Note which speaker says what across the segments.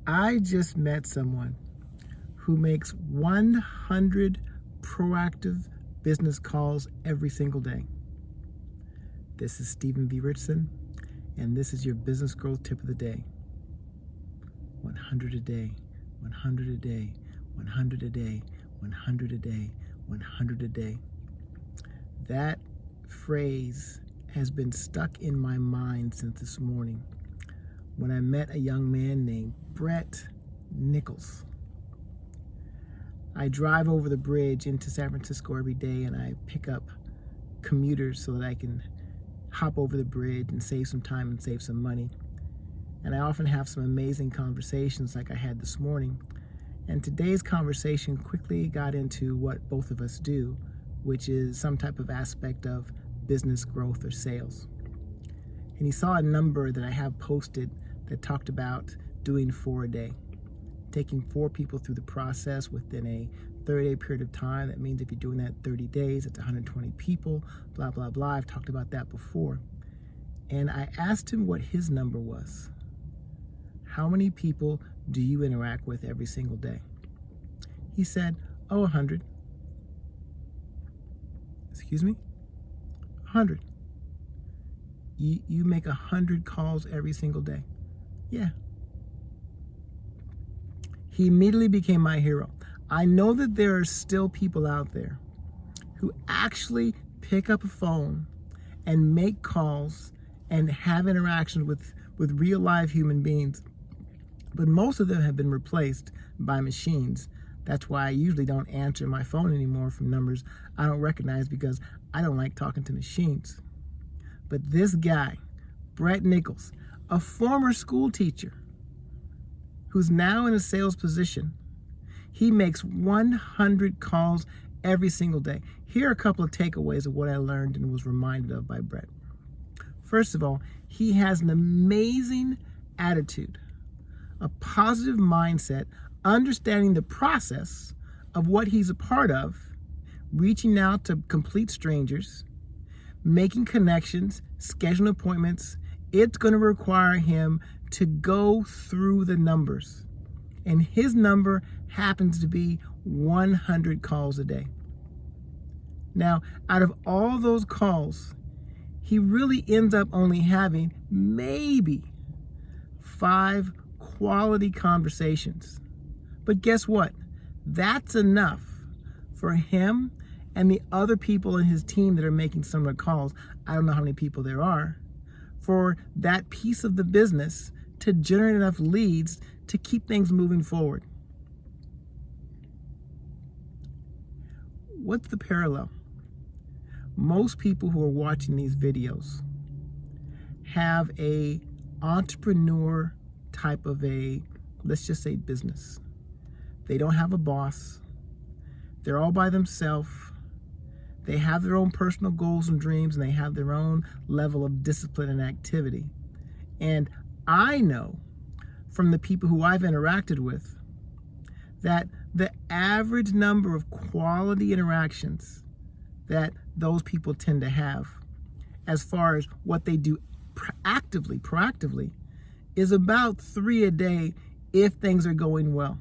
Speaker 1: I just met someone who makes 100 proactive business calls every single day. This is Stephen V. Richardson, and this is your business growth tip of the day. 100 a day, 100 a day, 100 a day, 100 a day, 100 a day. That phrase has been stuck in my mind since this morning when I met a young man named Brett Nichols. I drive over the bridge into San Francisco every day, and I pick up commuters so that I can hop over the bridge and save some time and save some money. And I often have some amazing conversations like I had this morning. And today's conversation quickly got into what both of us do, which is some type of aspect of business growth or sales. And he saw a number that I have posted that talked about doing 4 a day, taking 4 people through the process within a 30-day period of time. That means if you're doing that 30 days, it's 120 people, blah, blah, blah. I've talked about that before. And I asked him what his number was. How many people do you interact with every single day? He said, 100. Excuse me? 100. You make 100 calls every single day. Yeah. He immediately became my hero. I know that there are still people out there who actually pick up a phone and make calls and have interactions with real live human beings. But most of them have been replaced by machines. That's why I usually don't answer my phone anymore from numbers I don't recognize, because I don't like talking to machines. But this guy, Brett Nichols, a former school teacher who's now in a sales position, he makes 100 calls every single day. Here are a couple of takeaways of what I learned and was reminded of by Brett. First of all, he has an amazing attitude, a positive mindset, understanding the process of what he's a part of, reaching out to complete strangers, making connections, scheduling appointments. It's going to require him to go through the numbers. And his number happens to be 100 calls a day. Now, out of all those calls, he really ends up only having maybe 5 quality conversations. But guess what? That's enough for him and the other people in his team that are making similar calls. I don't know how many people there are, for that piece of the business to generate enough leads to keep things moving forward. What's the parallel? Most people who are watching these videos have a entrepreneur type of a, let's just say, business. They don't have a boss. They're all by themselves. They have their own personal goals and dreams, and they have their own level of discipline and activity. And I know from the people who I've interacted with that the average number of quality interactions that those people tend to have, as far as what they do proactively, is about 3 a day if things are going well.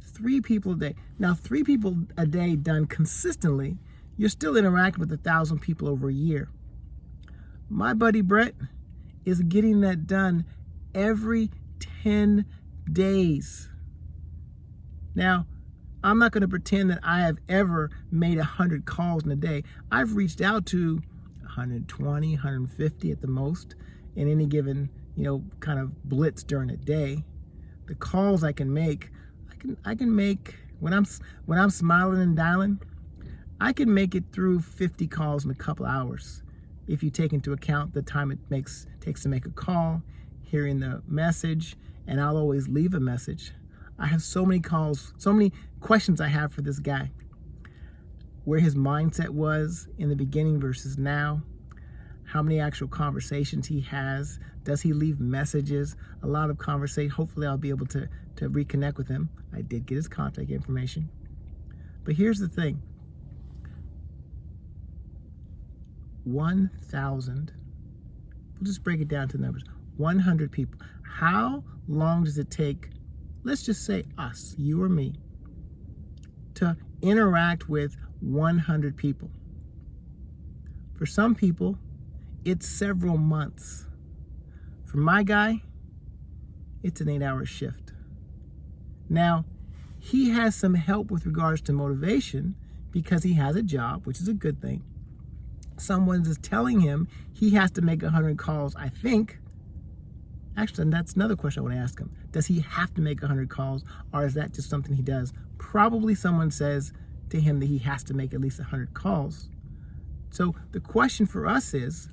Speaker 1: 3 people a day. Now, 3 people a day done consistently, you're still interacting with 1,000 people over a year. My buddy Brett is getting that done every 10 days. Now, I'm not going to pretend that I have ever made 100 calls in a day. I've reached out to 120, 150 at the most in any given, kind of blitz during a day. The calls I can make, I can make when I'm smiling and dialing, I can make it through 50 calls in a couple hours. If you take into account the time it takes to make a call, hearing the message, and I'll always leave a message. I have so many calls, so many questions I have for this guy. Where his mindset was in the beginning versus now. How many actual conversations he has. Does he leave messages? A lot of conversation. Hopefully I'll be able to reconnect with him. I did get his contact information. But here's the thing. 1,000, we'll just break it down to numbers. 100 people. How long does it take, let's just say us, you or me, to interact with 100 people? For some people, it's several months. For my guy, it's an 8-hour shift. Now, he has some help with regards to motivation because he has a job, which is a good thing. Someone is telling him he has to make 100 calls, I think. Actually, that's another question I want to ask him. Does he have to make 100 calls, or is that just something he does? Probably someone says to him that he has to make at least 100 calls. So the question for us is,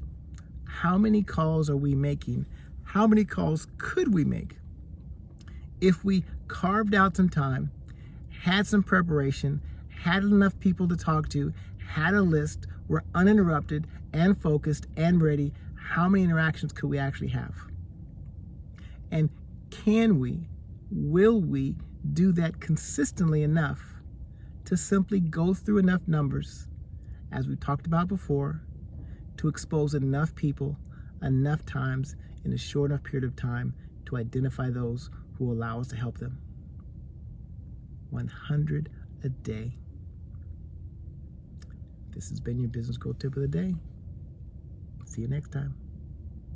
Speaker 1: how many calls are we making? How many calls could we make if we carved out some time, had some preparation, had enough people to talk to, had a list, were uninterrupted and focused and ready? How many interactions could we actually have? And can we, will we do that consistently enough to simply go through enough numbers, as we talked about before, to expose enough people enough times in a short enough period of time to identify those who allow us to help them? 100 a day. This has been your Business Growth Tip of the Day. See you next time.